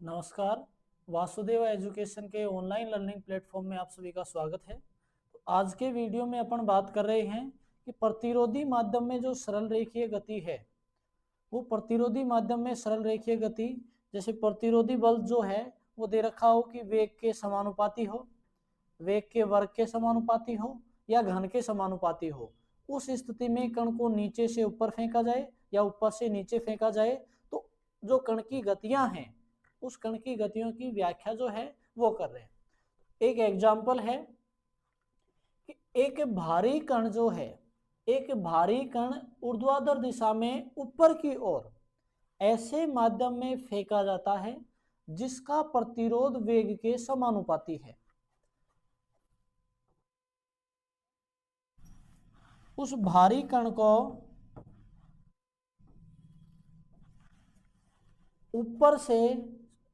नमस्कार। वासुदेव एजुकेशन के online learning platform में आप सभी का स्वागत है। तो आज के वीडियो में अपन बात कर रहे हैं कि प्रतिरोधी माध्यम में जो सरल रेखीय गति है, वो प्रतिरोधी माध्यम में सरल रेखीय गति, जैसे प्रतिरोधी बल जो है वो दे रखा हो कि वेग के समानुपाती हो, वेग के वर्ग के समानुपाती हो या घन के समानुपाती हो। उस स्थिति में कण को नीचे से ऊपर फेंका जाए या ऊपर से नीचे फेंका जाए तो जो कण की गतियां हैं, उस कण की गतियों की व्याख्या जो है वो कर रहे हैं। एक एग्जाम्पल है कि एक भारी कण जो है, एक भारी कण ऊर्ध्वाधर दिशा में ऊपर की ओर ऐसे माध्यम में फेंका जाता है जिसका प्रतिरोध वेग के समानुपाती है। उस भारी कण को ऊपर से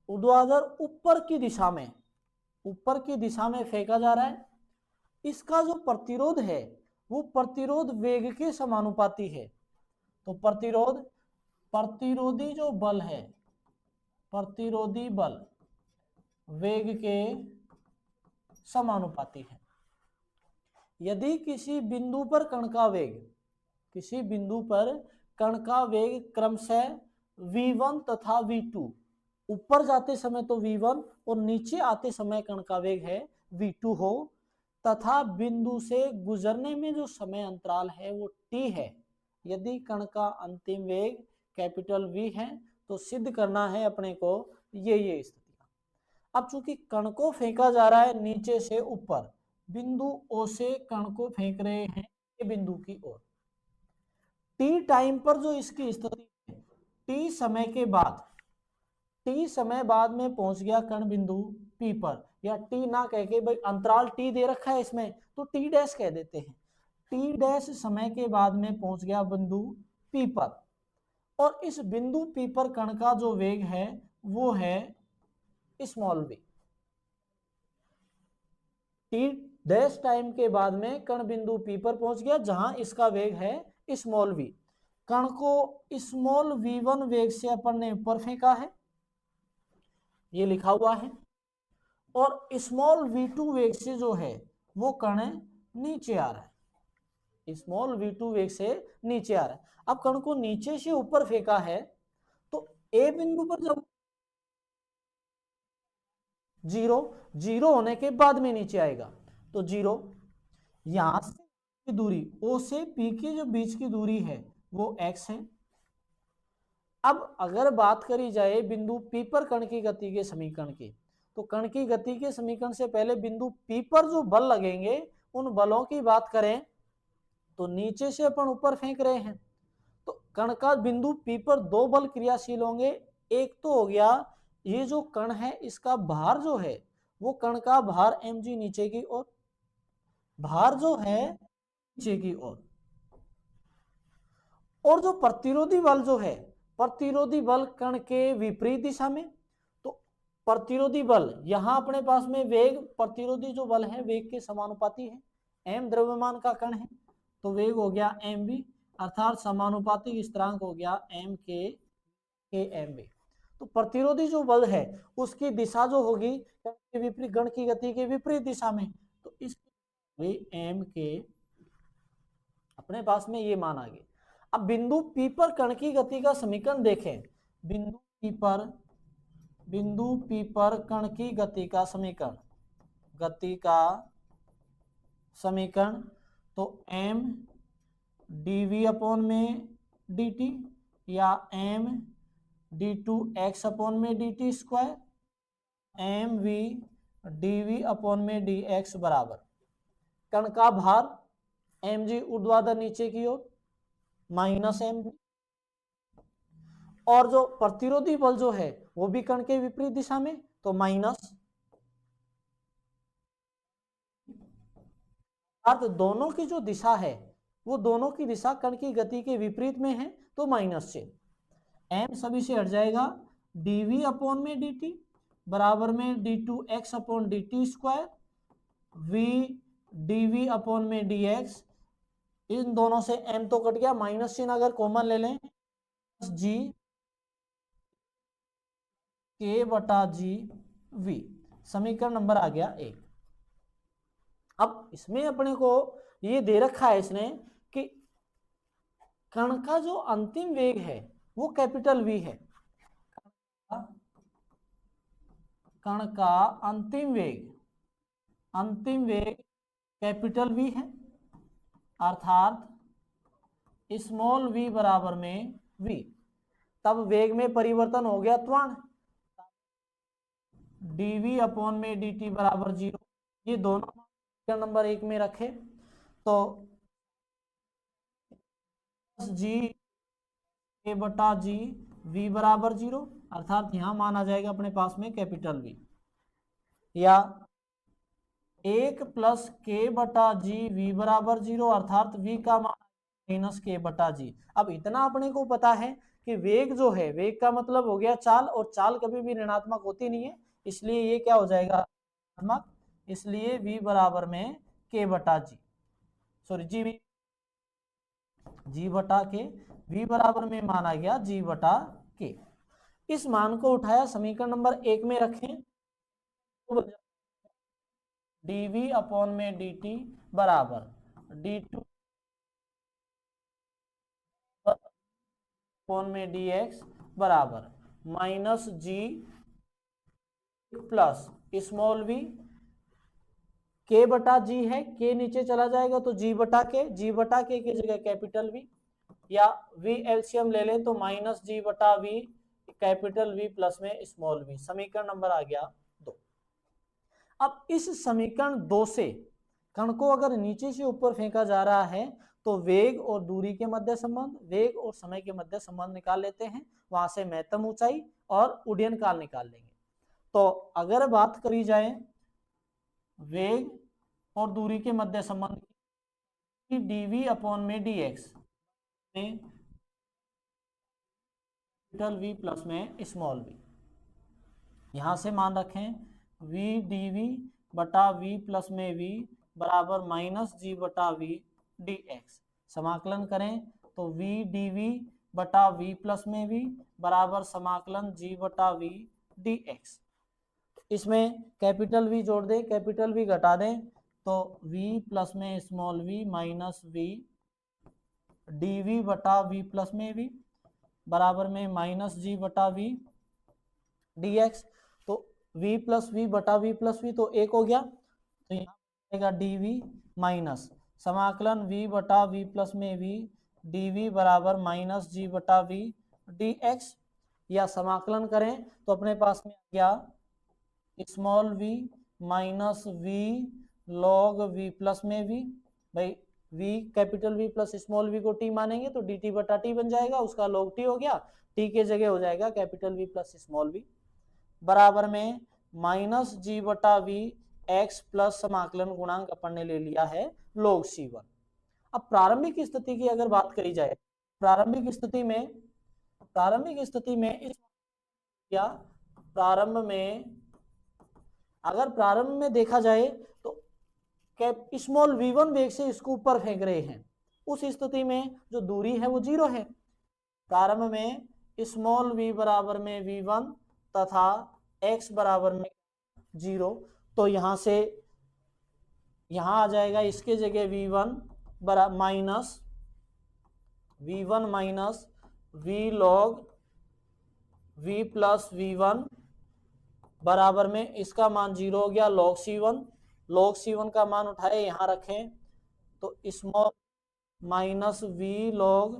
ऊर्ध्वाधर ऊपर की दिशा में फेंका जा रहा है। इसका जो प्रतिरोध है वो प्रतिरोध वेग के समानुपाती है। तो प्रतिरोधी जो बल है, प्रतिरोधी बल वेग के समानुपाती है। यदि किसी बिंदु पर कण का वेग, किसी बिंदु पर कण का वेग क्रमशः v1 तथा v2, ऊपर जाते समय तो v1 और नीचे आते समय कण का वेग है v2 हो, तथा बिंदु से गुजरने में जो समय अंतराल है वो t है। यदि कण का अंतिम वेग कैपिटल V है तो सिद्ध करना है अपने को ये स्थितियां। अब चूंकि कण को फेंका जा रहा है नीचे से ऊपर, बिंदु O से कण को फेंक रहे हैं ये बिंदु की ओर। टी टाइम पर जो इसकी स्थिति है, टी समय के बाद, टी समय बाद में पहुंच गया कण बिंदु P पर, या टी ना कह के भाई अंतराल टी दे रखा है इसमें तो टी डैश कह देते हैं। टी डैश समय के बाद में पहुंच गया बिंदु P पर, और इस बिंदु P पर कण का जो वेग है वो है small v। T dash time के बाद में कण बिंदु P पर पहुंच गया जहां इसका वेग है स्मॉल v। कण को स्मॉल v1 वेग से अपन ने ऊपर फेंका है, ये लिखा हुआ है, और स्मॉल v2 वेग से जो है वो कण नीचे आ रहा है, स्मॉल v2 वेग से नीचे आ रहा है। अब कण को नीचे से ऊपर फेंका है तो ए बिंदु पर जब जीरो, जीरो होने के बाद में नीचे आएगा तो जीरो, यहां से की दूरी O से P के जो बीच की दूरी है वो x है। अब अगर बात करी जाए बिंदु P पर कण की गति के समीकरण की, तो कण की गति के समीकरण से पहले बिंदु P पर जो बल लगेंगे उन बलों की बात करें तो नीचे से अपन ऊपर फेंक रहे हैं तो कण का बिंदु P पर दो बल क्रियाशील होंगे। एक तो हो गया ये जो कण है इसका भार जो है वो कण का भार mg नीचे की ओर, भार जो है नीचे की ओर, और जो प्रतिरोधी बल जो है, प्रतिरोधी बल कण के विपरीत दिशा में। तो प्रतिरोधी बल यहां अपने पास में वेग, प्रतिरोधी जो बल है वेग के समानुपाती है। m द्रव्यमान का कण है तो वेग हो गया mv, अर्थात समानुपातिक स्थिरांक हो गया m के mv। तो प्रतिरोधी जो बल है उसकी दिशा जो होगी विपरीत, गण की गति के विपरीत दिशा में, तो इस m के अपने पास में ये मान आ गए। अब बिंदु P पर कण की गति का समीकरण देखें, बिंदु P पर कण की गति का समीकरण, गति का समीकरण तो m dv अपॉन में dt या m d2x अपॉन में dt square, mv dv upon में dx बराबर कण का भार mg ऊर्ध्वाधर नीचे की ओर माइनस mv, और जो प्रतिरोधी बल जो है वो भी कण के विपरीत दिशा में तो माइनस, अर्थात दोनों की जो दिशा है वो दोनों की दिशा कण की गति के विपरीत में है तो माइनस से m सभी से हट जाएगा, dv अपॉन में dt बराबर में d2x upon dt square, v dv upon में dx, इन दोनों से m तो कट गया, माइनस चिन्ह अगर कॉमन ले लें g K बटा जी V। समीकरण नंबर आ गया 1। अब इसमें अपने को ये दे रखा है इसने कि कण का जो अंतिम वेग है वो कैपिटल V है। कण का अंतिम वेग कैपिटल V है, अर्थात स्मॉल v बराबर में v। तब वेग में परिवर्तन हो गया त्वरण, dv अपॉन में dt बराबर 0। ये दोनों नंबर 1 में रखे तो जी ए बटा जी v बराबर 0, अर्थात यहां मान आ जाएगा अपने पास में कैपिटल V, या 1 प्लस के बटा जी v बराबर 0, अर्थात v का मान माइनस के बटा जी। अब इतना अपने को पता है कि वेग जो है, वेग का मतलब हो गया चाल, और चाल कभी भी ऋणात्मक होती नहीं है, इसलिए ये क्या हो जाएगा ऋणात्मक, इसलिए v बराबर में k बटा जी, सॉरी जी बटा के, v बराबर में माना गया g बटा के। इस मान को उठाया समीकरण नंबर 1 में रखें, dv अपॉन में dt बराबर d2 अपॉन में dx बराबर माइनस जी प्लस स्मॉल v, k बटा जी है, k नीचे चला जाएगा तो g बटा के की जगह कैपिटल V, या v एलसीएम ले लें तो माइनस जी बटा v कैपिटल V प्लस में स्मॉल v। समीकरण नंबर आ गया 2। अब इस समीकरण 2 से कण को अगर नीचे से ऊपर फेंका जा रहा है तो वेग और दूरी के मध्य संबंध, वेग और समय के मध्य संबंध निकाल लेते हैं, वहां से महत्तम ऊंचाई और उड्डयन काल निकाल लेंगे। तो अगर बात करी जाए वेग और दूरी के मध्य संबंध की, dv अपॉन में dx में कैपिटल V प्लस में स्मॉल v, यहां से मान रखें v dv बटा v प्लस में v बराबर माइनस जी बटा v dx। समाकलन करें तो v dv बटा v प्लस में v बराबर समाकलन g बटा v dx। इसमें कैपिटल V जोड़ दें, कैपिटल V घटा दें तो v प्लस में small v minus v dv बटा v प्लस में v बराबर में माइनस जी बटा v dx। तो v प्लस v बटा v प्लस v तो 1 हो गया, तो यहाँ आएगा dv माइनस समाकलन v बटा v प्लस में v dv बराबर माइनस जी बटा v dx, या समाकलन करें तो अपने पास में आ गया small v minus v log v plus में v। भाई v capital V plus small v को t मानेंगे तो dt बटा t बन जाएगा, उसका log t हो गया, t के जगह हो जाएगा capital V plus small v बराबर में माइनस जी बटा v x प्लस समाकलन गुणांक अपन ने ले लिया है log c1। अब प्रारंभिक स्थिति की अगर बात करी जाए, प्रारंभिक स्थिति में इस या प्रारंभ में देखा जाए तो स्मॉल v1 वेग से इसको ऊपर फेंक रहे हैं, उस स्थिति में जो दूरी है वो 0 है। प्रारंभ में स्मॉल v बराबर में v1 तथा x बराबर में 0, तो यहां से यहां आ जाएगा इसके जगह v1 minus v log v plus v1 बराबर में इसका मान 0 हो गया log c1 का मान उठाए यहां रखें तो small minus v log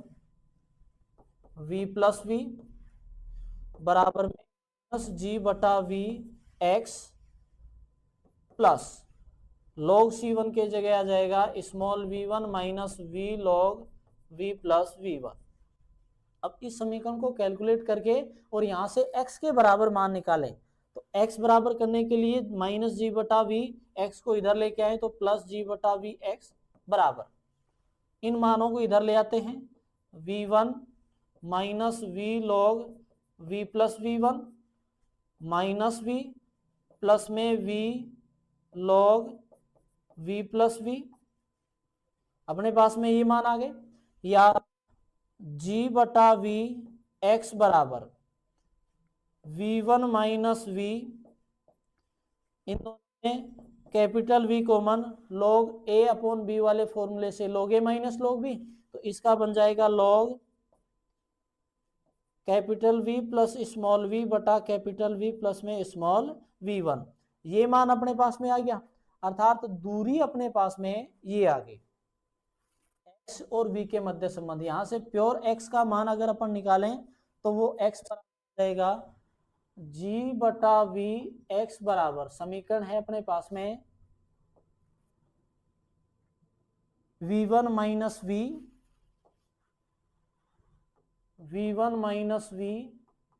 v plus v बराबर में माइनस जी बटा v x plus log c1 के जगह आ जाएगा small v1 minus v log v plus v1। अब इस समीकरण को कैलकुलेट करके और यहां से x के बराबर मान निकालें तो x बराबर करने के लिए माइनस जी बटा वी, एक्स को इधर लेके आए तो प्लस जी बटा वी एक्स बराबर इन मानों को इधर ले आते हैं v1 minus V log v plus v1 minus v plus में v log v plus v, अपने पास में ये मान आ गए, या g बटा v x बराबर v1 माइनस v, इन दोनों में capital V common, log a upon b वाले फॉर्मूले से log a minus log b, तो इसका बन जाएगा log capital V plus small v बटा कैपिटल V प्लस में स्मॉल v1। ये मान अपने पास में आ गया, अर्थात दूरी अपने पास में ये आ गई, x और v के मध्य संबंध। यहां से प्योर x का मान अगर अपन निकालें तो वो x बराबर जाएगा g बटा v, x बराबर समीकरण है अपने पास में v1 minus v, v1 minus v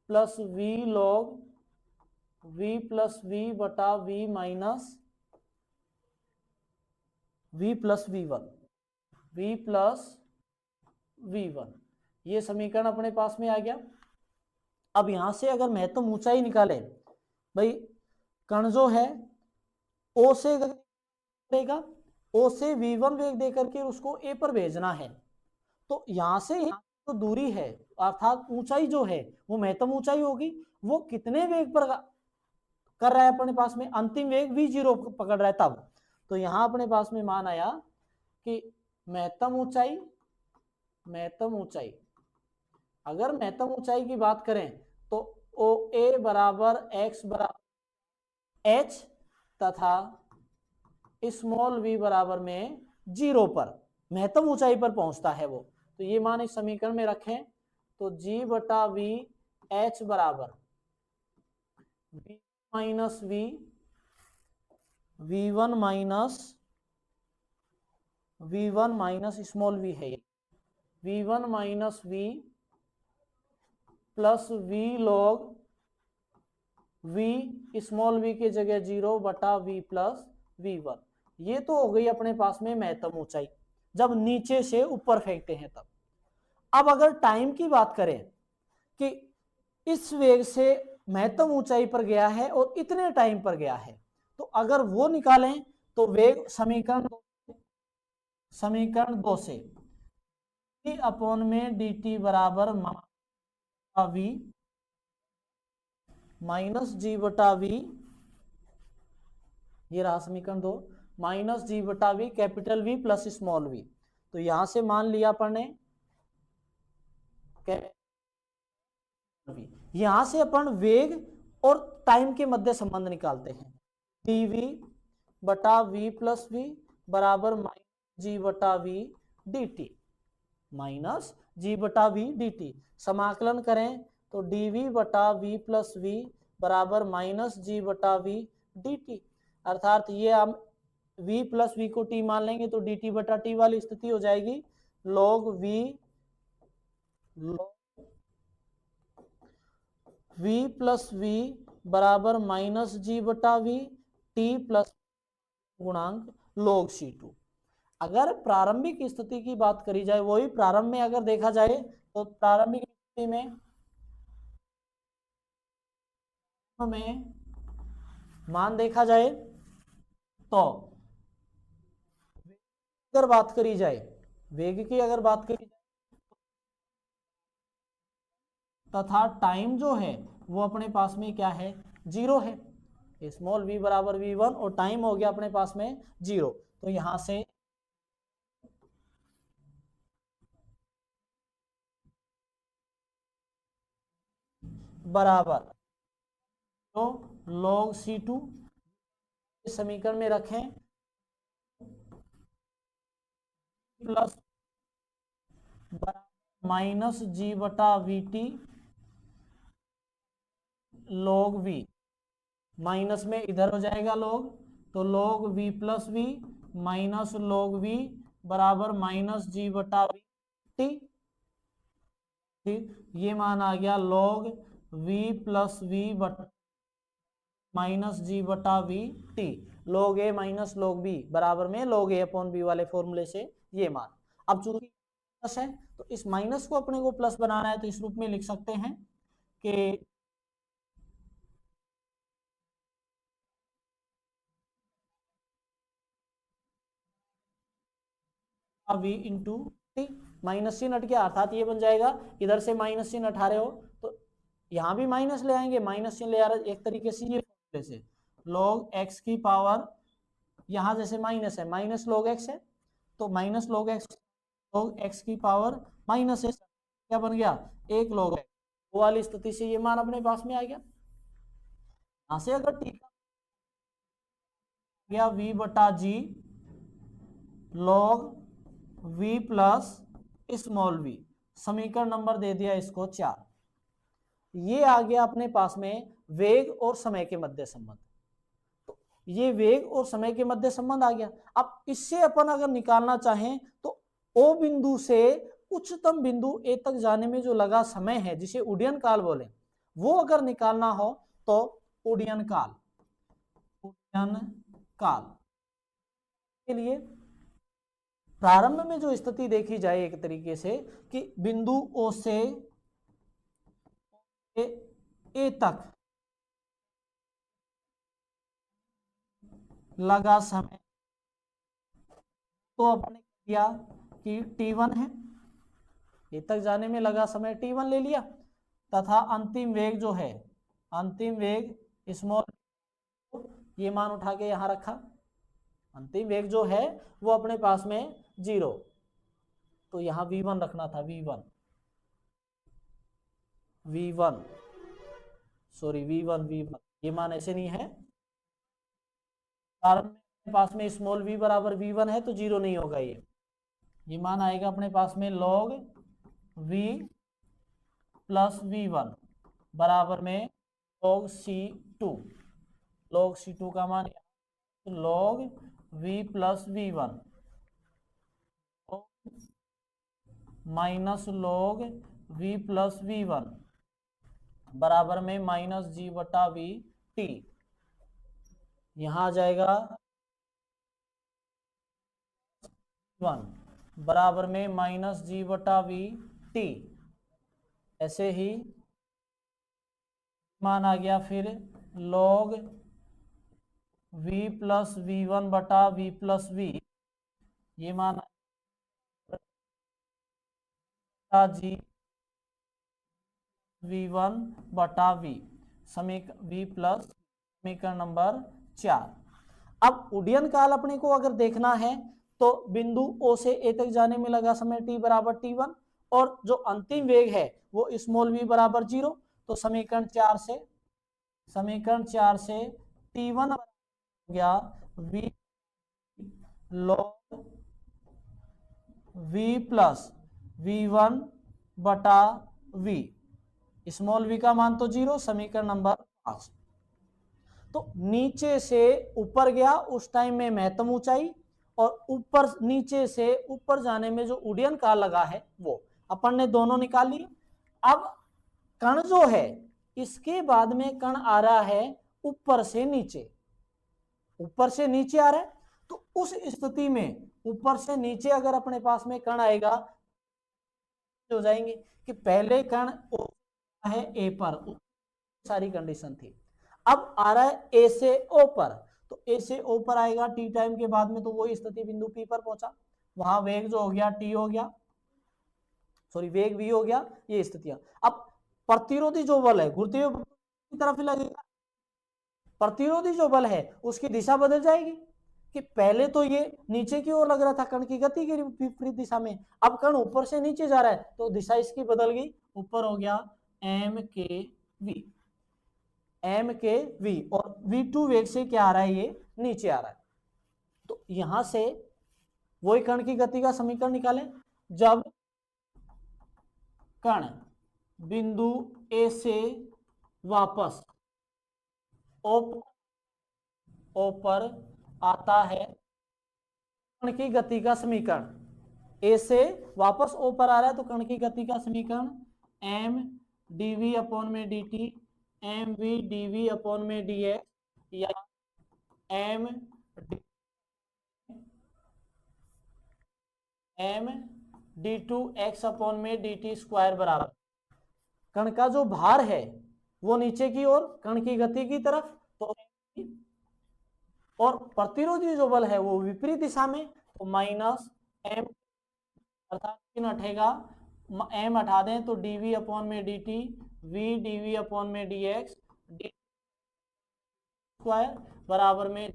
plus v log v plus v बटा v minus v plus v1, v plus v1। ये समीकरण अपने पास में आ गया। अब यहां से अगर महत्तम ऊंचाई निकाले, भाई कण जो है O से देगा, O से v1 वेग देकर के उसको A पर भेजना है, तो यहां से तो दूरी है अर्थात ऊंचाई जो है वो महत्तम ऊंचाई होगी, वो कितने वेग पर कर रहा है अपने पास में, अंतिम वेग v0 पकड़ रहा है तब। तो यहां अपने पास में मान आया कि महत्तम ऊंचाई, अगर महत्तम ऊंचाई की बात करें तो OA बराबर x बराबर h तथा स्मॉल v बराबर में 0 पर महत्तम ऊंचाई पर पहुंचता है वो। तो ये मान इस समीकरण में रखें तो g बटा v h बराबर v minus v, v1 minus small v है, v1 minus v plus v log v small v की जगह 0 बटा v प्लस v1। ये तो हो गई अपने पास में महत्तम ऊंचाई जब नीचे से ऊपर फेंकते हैं तब। अब अगर टाइम की बात करें कि इस वेग से महत्तम ऊंचाई पर गया है और इतने टाइम पर गया है, तो अगर वो निकालें तो वेग समीकरण 2 से d अपॉन में dt बराबर v माइनस जी बटा v, ये रहा समीकरण 2, माइनस जी बटा v capital V plus small v। तो यहां से मान लिया अपन ने यहां से अपन वेग और टाइम के मध्य संबंध निकालते हैं, dv बटा v प्लस v बराबर माइनस जी बटा v dt, माइनस जी बटा v dt। समाकलन करें तो dv बटा v प्लस v बराबर माइनस जी बटा v dt, अर्थात ये हम v प्लस v को t मान लेंगे तो dt बटा t वाली स्थिति हो जाएगी log v प्लस v बराबर माइनस जी बटा v t प्लस गुणांक log c2। अगर प्रारंभिक स्थिति की बात करी जाए, वही प्रारंभ में अगर देखा जाए तो प्रारंभिक स्थिति में मान देखा जाए तो अगर बात करी जाए, वेग की अगर बात करी जाए तथा टाइम जो है वो अपने पास में क्या है 0 है, स्मॉल v बराबर v1 और टाइम हो गया अपने पास में 0। तो यहां से बराबर तो log c2 समीकरण में रखें प्लस माइनस जी बटा we T log v, minus में इधर हो जाएगा log, तो log v plus v minus log v बराबर माइनस जी बटा वी टी। ठीक, ये मान आ गया log v प्लस v बटा माइनस जी बटा we T, log a minus log b बराबर में log a अपॉन b वाले फॉर्मूले से ये मान। अब चूंकि प्लस है तो इस माइनस को अपने को प्लस बनाना है, तो इस रूप में लिख सकते हैं कि v इंटू टी, माइनस चिन्ह हट गया अर्थात ये बन जाएगा, इधर से माइनस चिन्ह हटा रहे हो तो यहां भी माइनस ले आएंगे, माइनस से ले आ रहा एक तरीके से ये से log x की पावर, यहां जैसे माइनस है, माइनस log x है तो माइनस log x की पावर माइनस है, क्या बन गया, एक log x। वो वाली स्थिति से ये मान अपने पास में आ गया। यहां से अगर t गया v बटा g log v plus small v, समीकरण नंबर दे दिया इसको 4। ये आ गया अपने पास में वेग और समय के मध्य संबंध। तो ये वेग और समय के मध्य संबंध आ गया। अब इससे अपन अगर निकालना चाहें तो ओ बिंदु से उच्चतम बिंदु ए तक जाने में जो लगा समय है, जिसे उड्डयन काल बोले, वो अगर निकालना हो तो उड्डयन काल के लिए प्रारंभ में जो स्थिति देखी जाए एक तरीके से कि बिंदु ओ से ए तक लगा समय, तो अपने किया कि t1 है, ए तक जाने में लगा समय t1 ले लिया, तथा अंतिम वेग जो है, अंतिम वेग स्मॉल, ये मान उठा के यहां रखा, अंतिम वेग जो है वो अपने पास में 0, तो यहां v1 रखना था, v1 ये मान ऐसे नहीं है, कारण में पास में स्मॉल v बराबर v1 है तो 0 नहीं होगा, ये मान आएगा अपने पास में log v प्लस v1 बराबर में log c2 का मान log v plus v1 minus log v plus v1 बराबर में माइनस g बटा v t, यहां आ जाएगा 1 बराबर में माइनस g बटा v t। ऐसे ही मान आ गया फिर log v प्लस v1 बटा v प्लस v, ये मान g v1 बटा v v प्लस समीकरण नंबर 4। अब उड्डयन काल अपने को अगर देखना है तो बिंदु O से A तक जाने में लगा समय t बराबर t1, और जो अंतिम वेग है वो स्मॉल v बराबर 0, तो समीकरण 4 से t1 हो गया v log v plus v1 बटा v, स्मॉल v का मान तो 0, समीकरण नंबर 5। तो नीचे से ऊपर गया उस टाइम में महत्तम ऊंचाई, और ऊपर नीचे से ऊपर जाने में जो उड्डयन काल लगा है वो अपन ने दोनों निकाल लिए। अब कण जो है, इसके बाद में कण आ रहा है ऊपर से नीचे आ रहा है, तो उस स्थिति में ऊपर से नीचे अगर अपने पास में कण आएगा हो जाएंगे कि पहले कण है ए पर, सारी कंडीशन थी, अब आ रहा है ए से ओ पर, तो ए से ओ पर आएगा टी टाइम के बाद में, तो वही स्थिति बिंदु पी पर पहुंचा, वहां वेग जो हो गया टी हो गया, सॉरी वेग वी हो गया, ये स्थितियां। अब प्रतिरोधी जो बल है घूरते हुए की तरफ ही लगेगा, प्रतिरोधी जो बल है उसकी दिशा बदल जाएगी, कि पहले तो ये नीचे की ओर लग रहा था कण की गति के विपरीत दिशा में, अब कण ऊपर से नीचे जा रहा है तो दिशा इसकी बदल गई, ऊपर हो गया एम के वी और v2 वेग से क्या आ रहा है, ये नीचे आ रहा है। तो यहां से वही कण की गति का समीकरण निकालें, जब कण बिंदु ए से वापस ओ पर आता है, कण की गति का समीकरण, ए से वापस ओ पर आ रहा है तो कण की गति का समीकरण एम dv अपॉन में dt, M V dv upon में dx, या एम d2x अपॉन में dt स्क्वायर बराबर, कण का जो भार है वो नीचे की ओर, कण की गति की तरफ, तो और प्रतिरोधी जो बल है वो विपरीत दिशा में, तो माइनस एम, अर्थात चिन्ह हटेगा, एम हटा दें तो dv अपॉन में dt वी डीवी अपॉन में डी एक्स डी स्क्वायर बराबर में,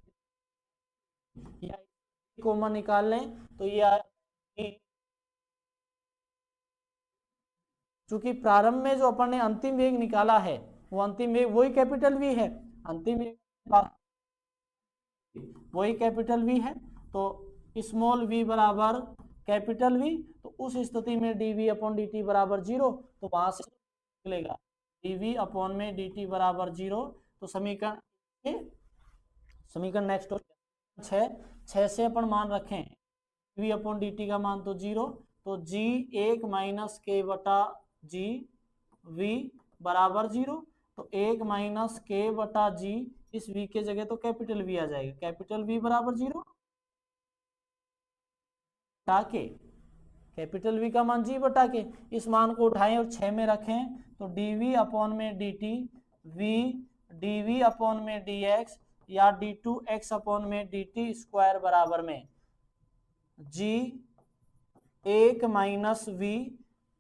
या कॉमन निकाल लें तो ये, चूंकि प्रारंभ में जो अपन ने अंतिम वेग निकाला है वो अंतिम वेग वही कैपिटल वी है, अंतिम वेग वही कैपिटल वी है, तो स्मॉल वी बराबर कैपिटल वी, तो उस स्थिति में dv अपॉन dt बराबर 0, तो वहां से निकलेगा dv अपॉन में dt बराबर 0। तो समीकरण नेक्स्ट 6 से अपन मान रखें dv अपॉन dt का मान तो 0, तो g 1 माइनस के बटा जी v बराबर 0, तो 1 माइनस के बटा जी, इस v के जगह तो कैपिटल v आ जाएगा, कैपिटल v बराबर 0 के कैपिटल v का मान g बटा के, इस मान को उठाएं और 6 में रखें, तो dv अपॉन में dt v dv अपॉन में dx या d2x अपॉन में dt स्क्वायर बराबर में g 1 माइनस v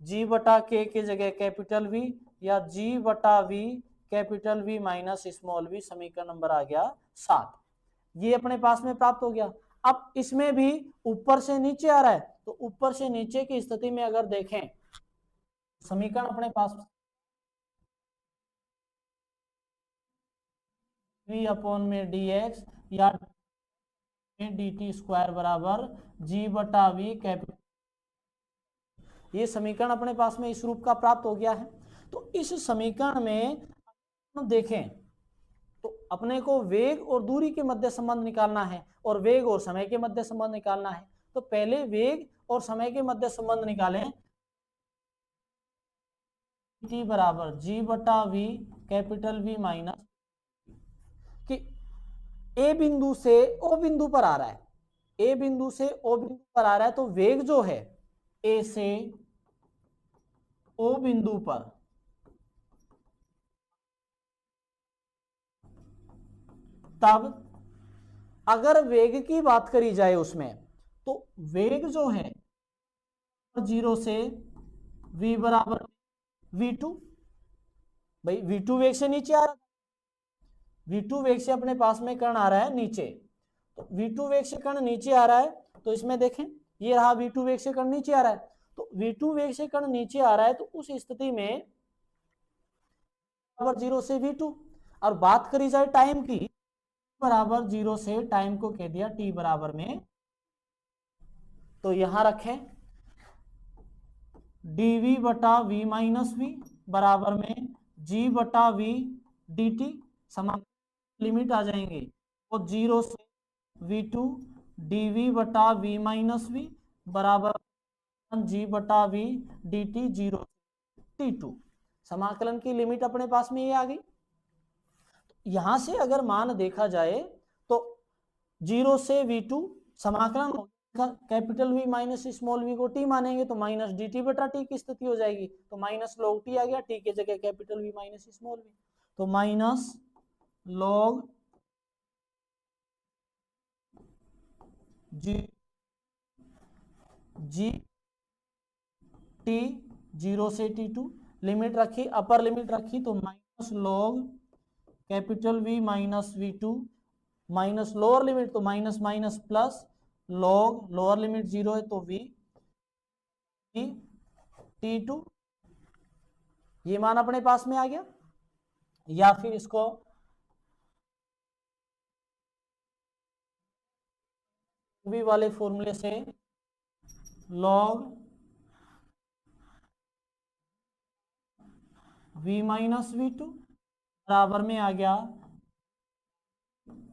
g बटा के जगह कैपिटल v या g बटा v capital V minus small v, समीकरण नंबर आ गया 7। ये अपने पास में प्राप्त हो गया। अब इसमें भी ऊपर से नीचे आ रहा है, तो ऊपर से नीचे की स्थिति में अगर देखें समीकरण अपने पास v अपॉन में dx या dt स्क्वायर बराबर g बटा v कैपिटल, ये समीकरण अपने पास में इस रूप का प्राप्त हो गया है। तो इस समीकरण में देखें तो अपने को वेग और दूरी के मध्य संबंध निकालना है और वेग और समय के मध्य संबंध निकालना है। तो पहले वेग और समय के मध्य संबंध निकालें, t बराबर g बटा v कैपिटल V माइनस, कि ए बिंदु से ओ बिंदु पर आ रहा है, ए बिंदु से ओ बिंदु पर आ रहा है, तो वेग जो है ए से ओ बिंदु पर तब अगर वेग की बात करी जाए उसमें, तो वेग जो है 0 से v बराबर v2, भाई v2 वेग से नीचे आ रहा है, v2 वेग से अपने पास में कण आ रहा है नीचे, तो v2 वेग से कण नीचे आ रहा है, तो इसमें देखें ये रहा v2 वेग से कण नीचे आ रहा है, तो v2 वेग से कण नीचे आ रहा है, तो उस स्थिति में 0 से v2, और बात करी जाए टाइम की, बराबर 0 से टाइम को कह दिया t बराबर में, तो यहां रखें dv बटा v माइनस v बराबर में g बटा v dt, समान लिमिट आ जाएंगे, तो 0 से v2 dv बटा v माइनस v बराबर g बटा v dt 0 t2, समाकलन की लिमिट अपने पास में ये आ गई। यहां से अगर मान देखा जाए तो 0 से v2 समाकलन होगा, capital V minus small v को t मानेंगे तो माइनस dt बटा t की स्थिति हो जाएगी, तो माइनस log t आ गया, t के जगह capital V minus small v, तो माइनस log g t 0 से t2, लिमिट रखी, अपर लिमिट रखी, तो minus log capital V minus v2 minus lower limit, तो minus minus plus log lower limit 0 है तो v t2, ये मान अपने पास में आ गया। या फिर इसको v वाले फॉर्मूले से log v माइनस v2 बराबर में आ गया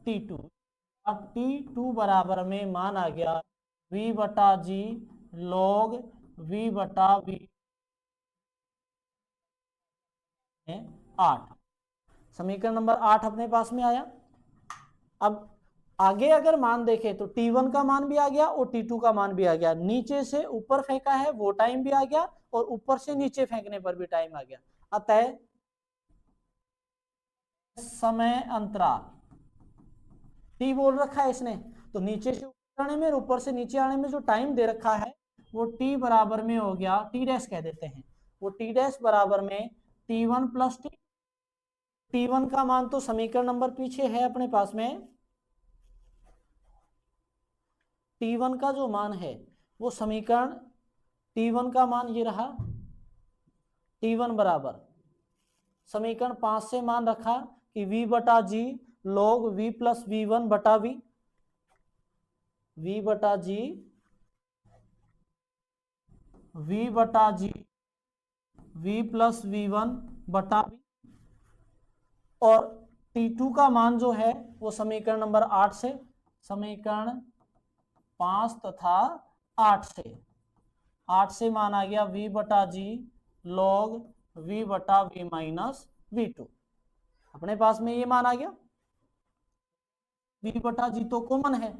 t2, अब t2 बराबर में मान आ गया v बटा g log v बटा v 8, समीकरण नंबर 8 अपने पास में आया। अब आगे अगर मान देखें तो t1 का मान भी आ गया और t2 का मान भी आ गया, नीचे से ऊपर फेंका है वो टाइम भी आ गया और ऊपर से नीचे फेंकने पर भी टाइम आ गया, अतः समय अंतराल t बोल रखा है इसने, तो नीचे से ऊपर आने में और ऊपर से नीचे आने में जो टाइम दे रखा है वो t बराबर में हो गया, t डैश कह देते हैं, वो t डैश बराबर में T1 प्लस T1 का मान तो समीकरण नंबर पीछे है अपने पास में। T1 का जो मान है वो समीकरण T1 का मान ये रहा, T1 बराबर समीकरण 5 से मान रखा कि V बटा जी log V प्लस V1 बटा V, V बटा जी V बटा जी V प्लस V1 बटा V, और T2 का मान जो है वो समीकरण नंबर 8 से, समीकरण 5 तथा 8 से मान आ गया V बटा जी log V बटा V माइनस V2। अपने पास में ये मान आ गया। V बटा जी तो कॉमन है,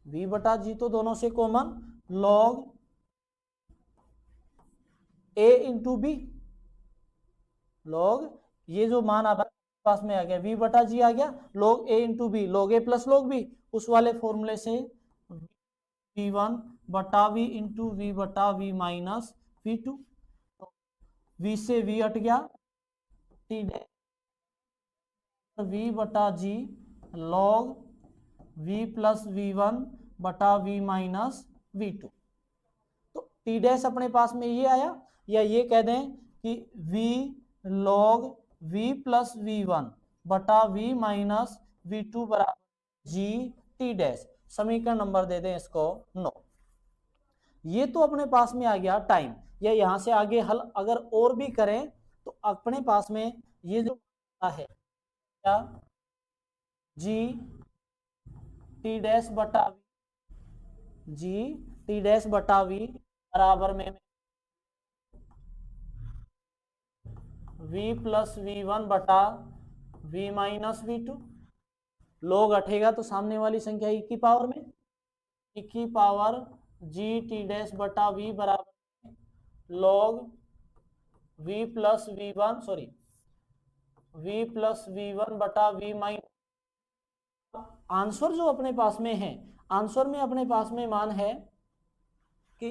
V बटा जी तो दोनों से common, log A into B, log ये जो मान आप पास में आ गया V बटा जी आ गया, log A into B, log A plus log B, उस वाले फॉर्मूले से V1 बटा V इंटू V बटा V माइनस V2, V से V हट गया, T V बटा जी log V प्लस V1 बटा V माइनस V2। तो T डैश अपने पास में ये आया, या ये कह दें कि V log V plus V1 बटा V माइनस V2 बराबर जी T डैश। समीकरण नंबर दे दें इसको 9। ये तो अपने पास में आ गया टाइम, या यहां से आगे हल अगर और भी करें तो अपने पास में ये जो है क्या जी T डैश बटा जी T डैश बटा V बराबर में V प्लस V1 बटा V माइनस V2, log हटेगा तो सामने वाली संख्या e की पावर में, e की पावर जी T डैश बटा V बराबर log V plus V1 sorry V plus V1 बटा V माइनस। आंसर जो अपने पास में है, आंसर में अपने पास में मान है कि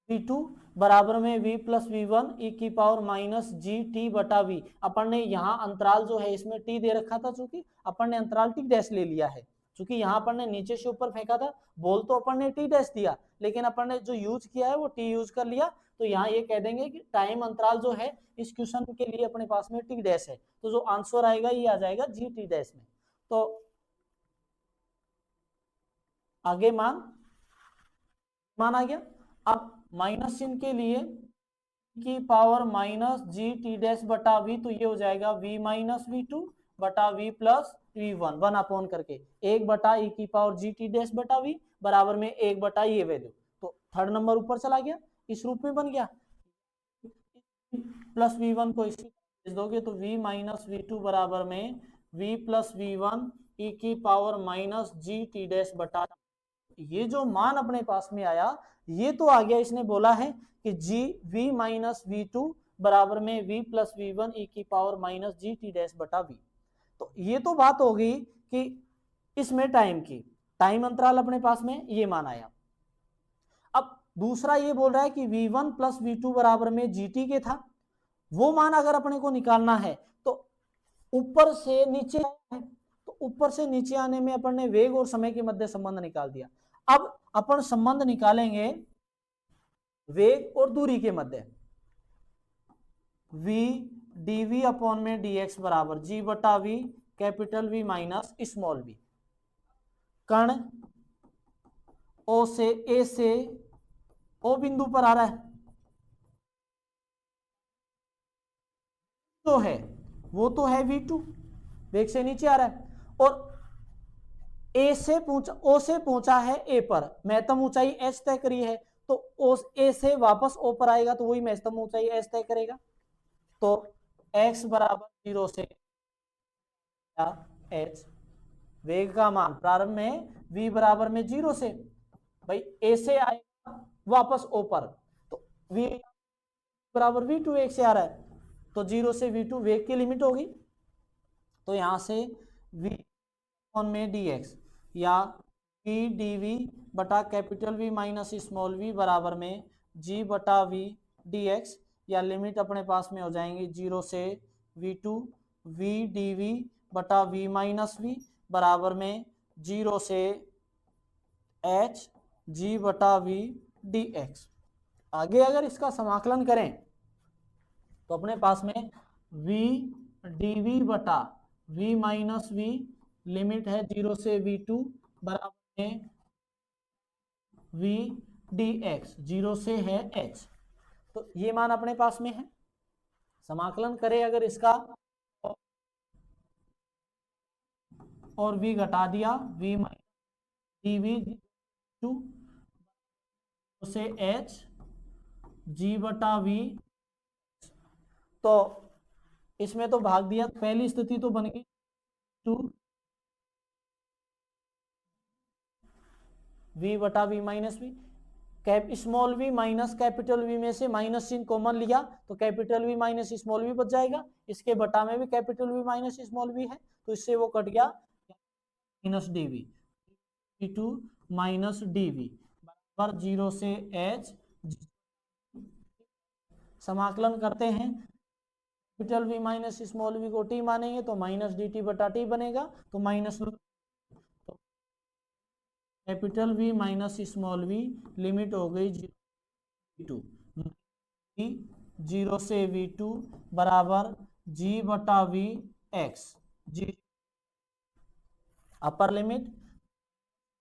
V2 बराबर में V प्लस V1 e की पावर माइनस जी टी बटा V। अपन ने यहाँ अंतराल जो है इसमें t दे रखा था, चूंकि अपन ने अंतराल t डैश ले लिया है, चूंकि यहाँ अपन ने नीचे से ऊपर फेंका था, बोल तो अपन ने t डैश दिया लेकिन अपन ने जो यूज किया है वो t यूज कर लिया। तो यहाँ ये कह देंगे कि टाइम अंतराल जो है इस क्वेश्चन के लिए अपने पास में t डैश है, तो जो आंसर आएगा ये आ जाएगा जी टी डैश में। तो आगे मान आ गया। अब माइनस चिन्ह के लिए की power minus G T dash बटा वी, तो ये हो जाएगा v माइनस V2 बटा V plus V1 one upon करके 1 बटा e की पावर जी टी डैश बटा V बराबर में 1 बटा ये वैल्यू, तो थर्ड नंबर ऊपर चला गया, इस रूप में बन गया। प्लस V1 को इसी भेज दोगे तो V माइनस V2 बराबर में V प्लस V1 e की power minus G T dash बटा। ये जो मान अपने पास में आया ये तो आ गया, इसने बोला है कि जी V माइनस V2 बराबर में V प्लस V1 e की power minus G T dash बटा V। तो ये तो बात हो गई कि इसमें टाइम की, टाइम अंतराल अपने पास में ये मान आया। अब दूसरा ये बोल रहा है कि V1 प्लस V2 बराबर में GT के था, वो मान अगर अपने को निकालना है तो ऊपर से नीचे है, तो ऊपर से नीचे आने में अपन ने वेग और समय के मध्य संबंध निकाल दिया। अब अपन संबंध निकालेंगे वेग और दूरी के मध्य, v dv अपॉन में dx बराबर g बटा v capital V minus small v। कण O से A से O बिंदु पर आ रहा है, तो है वो तो है v2, वेग से नीचे आ रहा है, और A से पहुंचा O से पहुंचा है A पर, महत्तम ऊंचाई h तय करी है, तो A से वापस O पर आएगा तो वही महत्तम ऊंचाई h तय करेगा। तो x बराबर 0 से h, वेग का मान प्रारंभ में v बराबर में 0 से, भाई A से आएगा वापस O पर, तो v बराबर v2 1 से आ रहा है, तो 0 से v2 वेग की लिमिट होगी, तो यहां से v में dx या v dv बटा capital V minus small v बराबर में g बटा v dx या लिमिट अपने पास में हो जाएंगी 0 से v2 v dv बटा v माइनस v बराबर में 0 से h g बटा v dx। आगे अगर इसका समाकलन करें तो अपने पास में v dv बटा v माइनस v लिमिट है 0 से v2 बराबर में v dx, 0 से है h। तो ये मान अपने पास में है। समाकलन करें अगर इसका और v घटा दिया v dv 2 से h g बटा v, तो इसमें तो भाग दिया, पहली स्थिति तो बन गई 2 v बटा v minus v, small v minus capital v में से माइनस चिन्ह कॉमन लिया तो capital v minus small v बच जाएगा। इसके बटा में भी capital v minus small v है तो इससे वो कट गया minus dv, d2 minus dv बराबर 0 से h। समाकलन करते हैं, capital v minus small v को t मानेंगे तो माइनस dt बटा t बनेगा, तो minus capital V minus small v limit हो गई 0 से v2 बराबर g बटा v x, g upper limit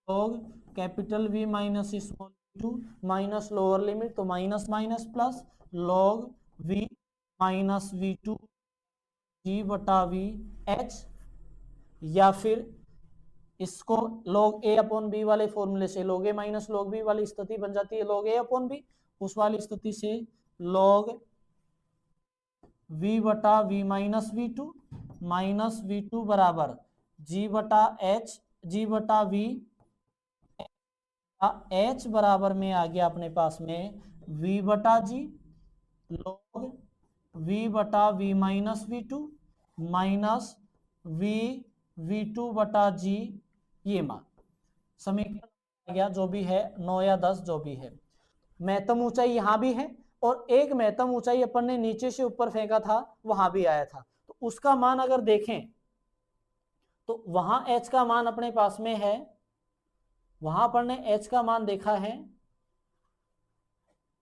log capital V minus small v2 minus lower limit तो minus minus plus log v minus v2 g बटा v h, या फिर इसको log a अपॉन b वाले फॉर्मूले से log a minus log b वाली स्थिति बन जाती है log a अपॉन b, उस वाली स्थिति से log v बटा v माइनस v2 बराबर g बटा h, g बटा v h बराबर में आ गया अपने पास में v बटा g log v बटा v minus v2 minus v2 बटा g, ये मान समीकरण आ गया जो भी है 9 या 10 जो भी है। महत्तम ऊंचाई यहां भी है और एक महत्तम ऊंचाई अपन ने नीचे से ऊपर फेंका था वहां भी आया था, तो उसका मान अगर देखें तो वहां h का मान अपने पास में है, वहां अपन ने h का मान देखा है।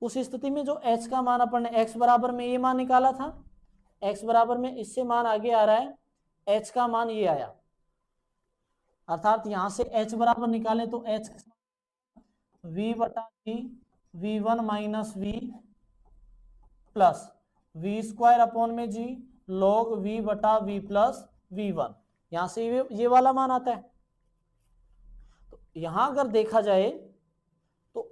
उस स्थिति में जो h का मान अपन ने x बराबर में ये मान निकाला था, x बराबर में इससे मान आगे आ रहा है, h का मान ये आया, अर्थात यहां से h बराबर निकालें तो h v बटा g v1 minus v plus v square upon में g log v बटा v प्लस v1, यहां से ये वाला मान आता है। तो यहां अगर देखा जाए तो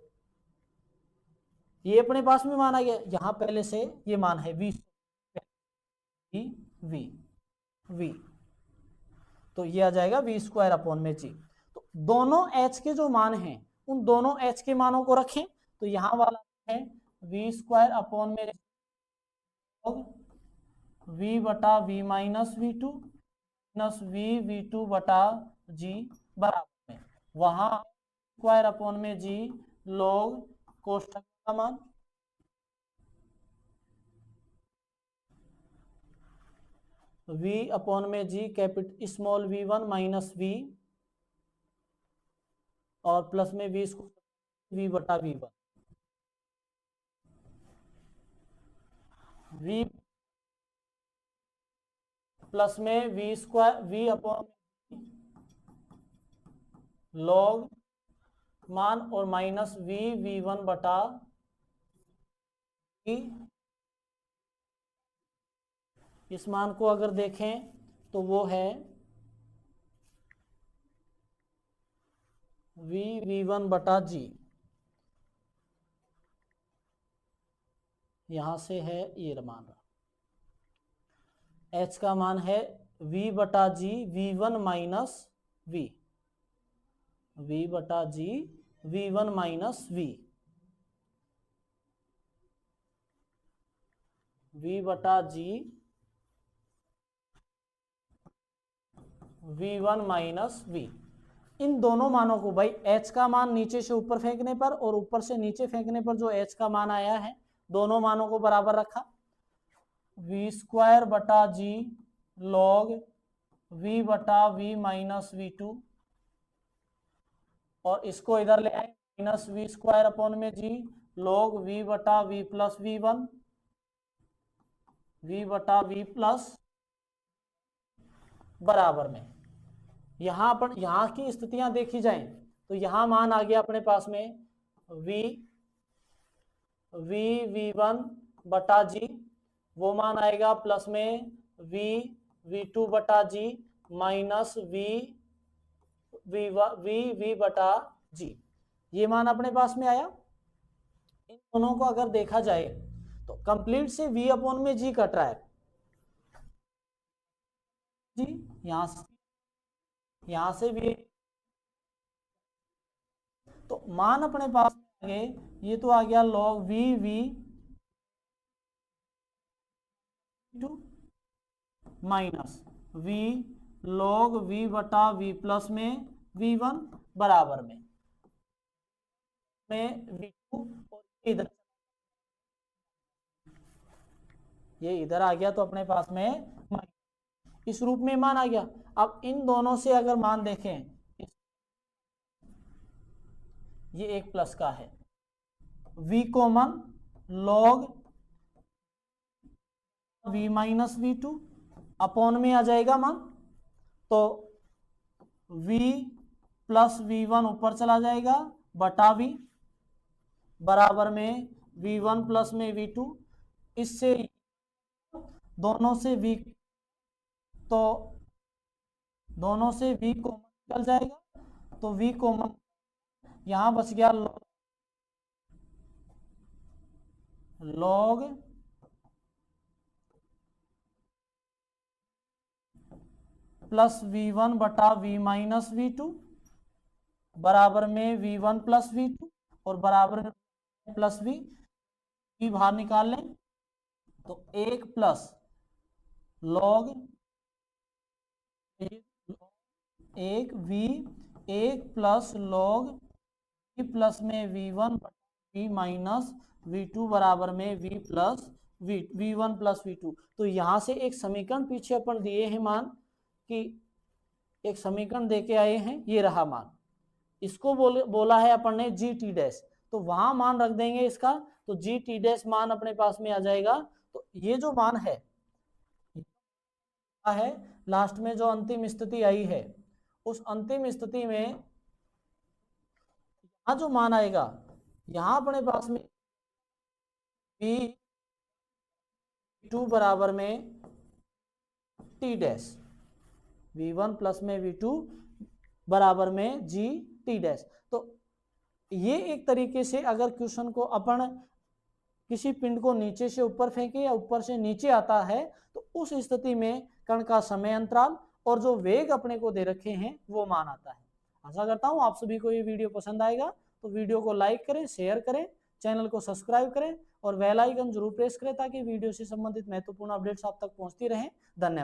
ये अपने पास में मान आ गया, यहां पहले से ये मान है v, तो ये आ जाएगा v स्क्वायर अपॉन में g। तो दोनों h के जो मान हैं उन दोनों h के मानों को रखें तो यहां वाला है v स्क्वायर अपॉन में v बटा v minus v2 minus v2 बटा g बराबर में वहां स्क्वायर अपॉन में g log कोष्ठक का मान v अपॉन में g capital small v1 minus v और प्लस में v बटा v1, v प्लस में v square v upon log मान और माइनस v1 बटा v। इस मान को अगर देखें तो वो है v1 बटा g, यहां से है ये मान रहा, h का मान है v बटा g v1 minus v, v बटा g v1 minus v, v बटा g v1 माइनस v। इन दोनों मानों को भाई h का मान नीचे से ऊपर फेंकने पर और ऊपर से नीचे फेंकने पर जो h का मान आया है दोनों मानों को बराबर रखा, v स्क्वायर बटा जी लॉग v बटा v माइनस v2, और इसको इधर ले आए माइनस v स्क्वायर अपॉन में जी लॉग v बटा v प्लस v1, v बटा v प्लस बराबर में। यहां की स्थितियां देखी जाएं तो यहां मान आ गया अपने पास में v1 बटा जी, वो मान आएगा प्लस में v2 बटा जी माइनस v बटा जी, ये मान अपने पास में आया। इन दोनों को अगर देखा जाए तो कंप्लीट से v अपॉन में जी कट रहा है जी, यहां से v, तो मान अपने पास आ गए, ये तो आ गया log v minus v log v बटा v प्लस में v1 बराबर में v2, और इधर ये इधर आ गया तो अपने पास में इस रूप में मान आ गया। अब इन दोनों से अगर मान देखें, ये एक प्लस का है, v common log v minus v2 upon में आ जाएगा मान, तो v प्लस v1 ऊपर चला जाएगा बटा v बराबर में v1 प्लस में v2, इससे दोनों से v, तो दोनों से v कॉमन निकल जाएगा, तो v कॉमन यहां बच गया log प्लस v1 बटा v माइनस v2 बराबर में v1 प्लस v2 और बराबर में प्लस v बाहर निकाल लें तो एक प्लस log एक v एक प्लस log v प्लस में v1 v माइनस v2 बराबर में v1 प्लस v2। तो यहां से एक समीकरण पीछे अपन दिए हैं मान कि एक समीकरण देके आए हैं, ये रहा मान, इसको बोला है अपन ने जी टी डैश, तो वहां मान रख देंगे इसका, तो जी टी डैश मान अपने पास में आ जाएगा। तो ये जो मान है लास्ट में जो अंतिम स्थिति आई है, उस अंतिम स्थिति में यहां जो मान आएगा, यहां अपने पास में v2 बराबर में टी डैश, v1 प्लस में v2 बराबर में जी टी डैश। तो ये एक तरीके से अगर क्वेश्चन को अपन किसी पिंड को नीचे से ऊपर फेंके या ऊपर से नीचे आता है, तो उस स्थिति में कण का समय अंतराल और जो वेग अपने को दे रखे हैं वो मान आता है। आशा करता हूं आप सभी को ये वीडियो पसंद आएगा, तो वीडियो को लाइक करें, शेयर करें, चैनल को सब्सक्राइब करें और बेल आइकन जरूर प्रेस करें ताकि वीडियो से संबंधित महत्वपूर्ण अपडेट्स आप तक पहुंचती रहें। धन्यवाद।